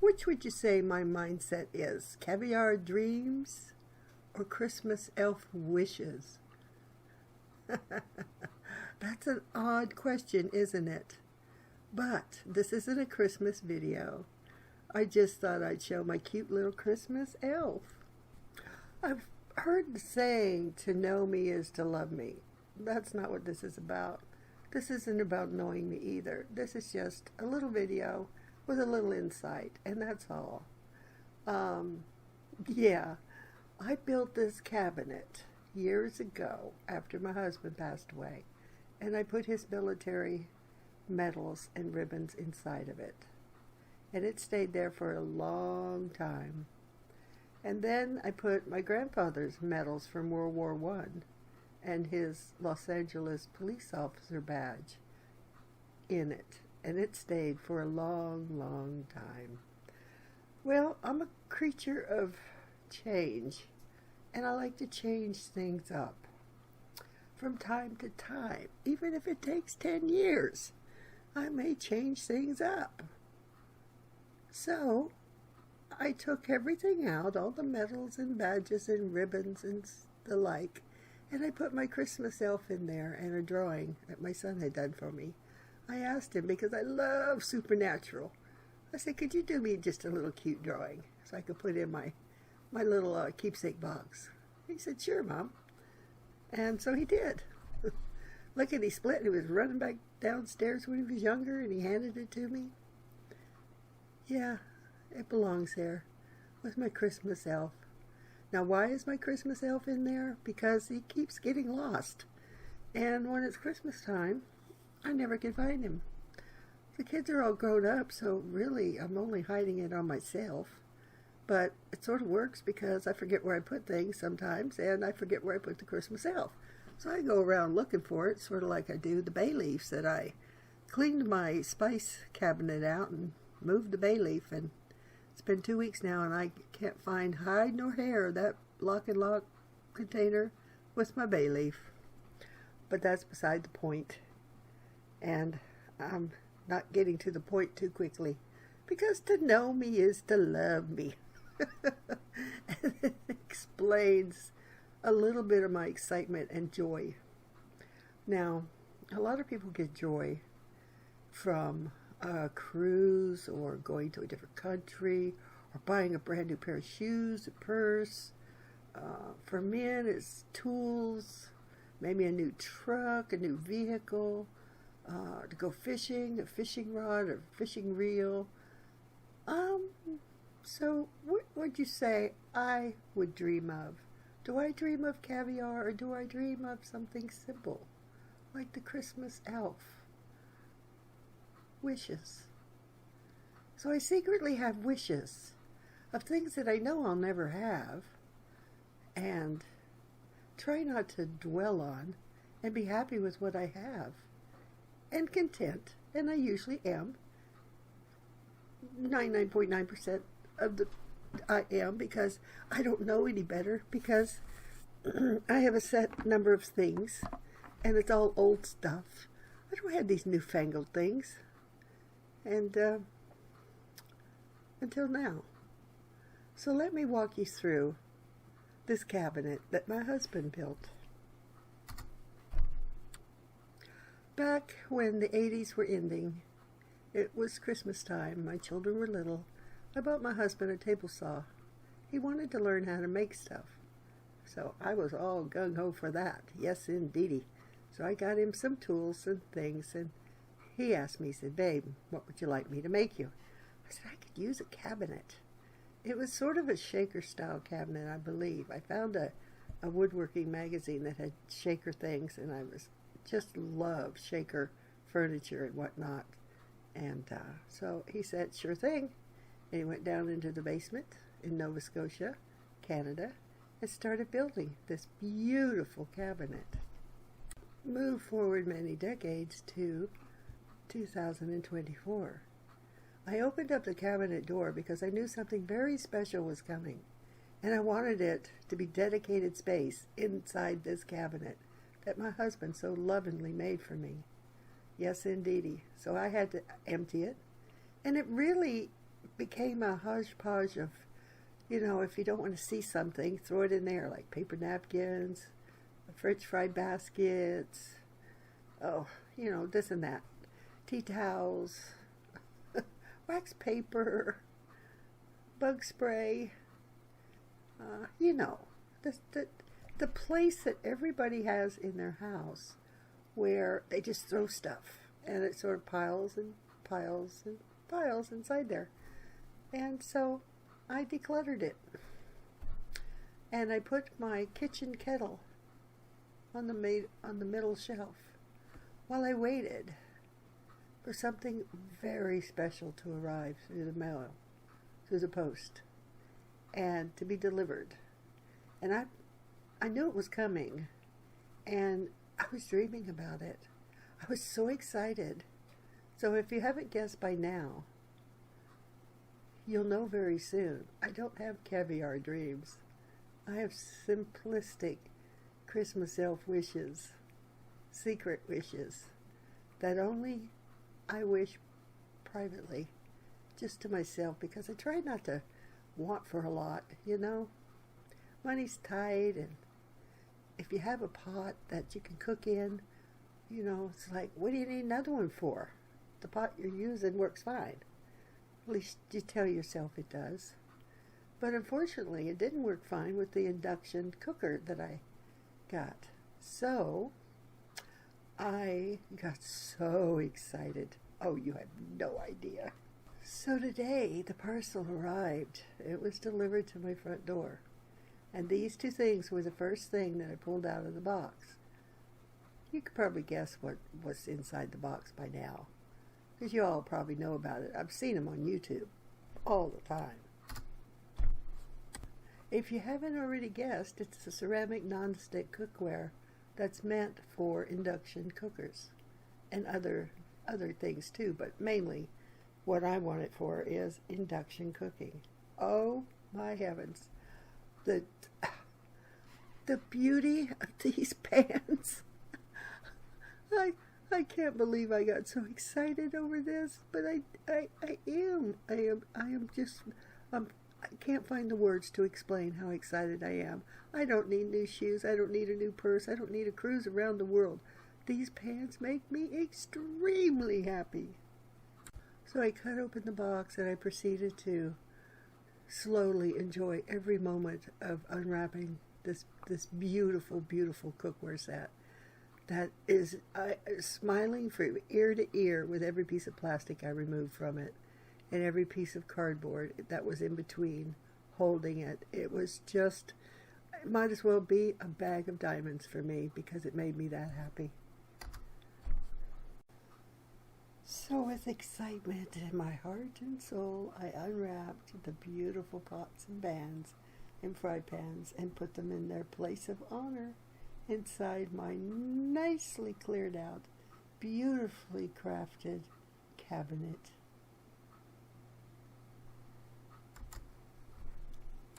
which would you say my mindset is? Caviar dreams or Christmas elf wishes? That's an odd question, isn't it? But this isn't a Christmas video. I just thought I'd show my cute little Christmas elf. I've heard the saying, to know me is to love me. That's not what this is about. This isn't about knowing me either. This is just a little video with a little insight, and that's all. Yeah, I built this cabinet years ago after my husband passed away, and I put his military medals and ribbons inside of it. And it stayed there for a long time. And then I put my grandfather's medals from World War I and his Los Angeles police officer badge in it. And it stayed for a long, long time. Well, I'm a creature of change, and I like to change things up from time to time. Even if it takes 10 years, I may change things up. So I took everything out, all the medals and badges and ribbons and the like, and I put my Christmas elf in there and a drawing that my son had done for me. I asked him, because I love supernatural, I said, could you do me just a little cute drawing so I could put in my little keepsake box? He said, sure, Mom. And so he did. Look at, he split. He was running back downstairs when he was younger, and he handed it to me. Yeah, it belongs there with my Christmas elf. Now, why is my Christmas elf in there? Because he keeps getting lost. And when it's Christmas time, I never can find him. The kids are all grown up, so really I'm only hiding it on myself. But it sort of works because I forget where I put things sometimes, and I forget where I put the Christmas elf. So I go around looking for it, sort of like I do the bay leaves that I cleaned my spice cabinet out and moved the bay leaf, and it's been 2 weeks now, and I can't find hide nor hair of that lock and lock container with my bay leaf. But that's beside the point, and I'm not getting to the point too quickly, because to know me is to love me. And it explains a little bit of my excitement and joy. Now, a lot of people get joy from a cruise, or going to a different country, or buying a brand new pair of shoes, a purse. For men, it's tools, maybe a new truck, a new vehicle, to go fishing, a fishing rod, or fishing reel. So what would you say I would dream of? Do I dream of caviar, or do I dream of something simple, like the Christmas elf? Wishes. So I secretly have wishes of things that I know I'll never have, and try not to dwell on, and be happy with what I have, and content, and I usually am. 99.9% of the I am, because I don't know any better, because I have a set number of things, and it's all old stuff. I don't have these newfangled things. And until now. So let me walk you through this cabinet that my husband built. Back when the 80s were ending, it was Christmas time, my children were little, I bought my husband a table saw. He wanted to learn how to make stuff. So I was all gung-ho for that. Yes, indeedy. So I got him some tools and things, and he asked me, he said, babe, what would you like me to make you? I said, I could use a cabinet. It was sort of a shaker-style cabinet, I believe. I found a woodworking magazine that had shaker things, and I just loved shaker furniture and whatnot. And so he said, sure thing. And he went down into the basement in Nova Scotia, Canada, and started building this beautiful cabinet. Move forward many decades to 2024. I opened up the cabinet door because I knew something very special was coming, and I wanted it to be dedicated space inside this cabinet that my husband so lovingly made for me. Yes, indeedy. So I had to empty it, and it really became a hodgepodge of, if you don't want to see something, throw it in there, like paper napkins, French fry baskets, this and that, tea towels, wax paper, bug spray, the place that everybody has in their house where they just throw stuff and it sort of piles and piles and piles inside there. And so I decluttered it. And I put my kitchen kettle on the middle shelf while I waited for something very special to arrive through the mail, through the post, and to be delivered. And I knew it was coming, and I was dreaming about it. I was so excited. So if you haven't guessed by now, you'll know very soon. I don't have caviar dreams. I have simplistic Christmas elf wishes, secret wishes, that only I wish privately, just to myself, because I try not to want for a lot, Money's tight, and if you have a pot that you can cook in, it's like, what do you need another one for? The pot you're using works fine. At least you tell yourself it does. But unfortunately, it didn't work fine with the induction cooker that I got. So, I got so excited. Oh, you have no idea. So today, the parcel arrived. It was delivered to my front door. And these two things were the first thing that I pulled out of the box. You could probably guess what was inside the box by now, because you all probably know about it. I've seen them on YouTube all the time. If you haven't already guessed, it's a ceramic nonstick cookware that's meant for induction cookers and other things too, but mainly what I want it for is induction cooking. Oh my heavens. The beauty of these pans. I can't believe I got so excited over this, but I can't find the words to explain how excited I am. I don't need new shoes. I don't need a new purse. I don't need a cruise around the world. These pans make me extremely happy. So I cut open the box and I proceeded to slowly enjoy every moment of unwrapping this beautiful, beautiful cookware set that is smiling from ear to ear with every piece of plastic I removed from it and every piece of cardboard that was in between holding it. It was just, it might as well be a bag of diamonds for me because it made me that happy. So with excitement in my heart and soul, I unwrapped the beautiful pots and pans and fry pans and put them in their place of honor inside my nicely cleared out, beautifully crafted cabinet.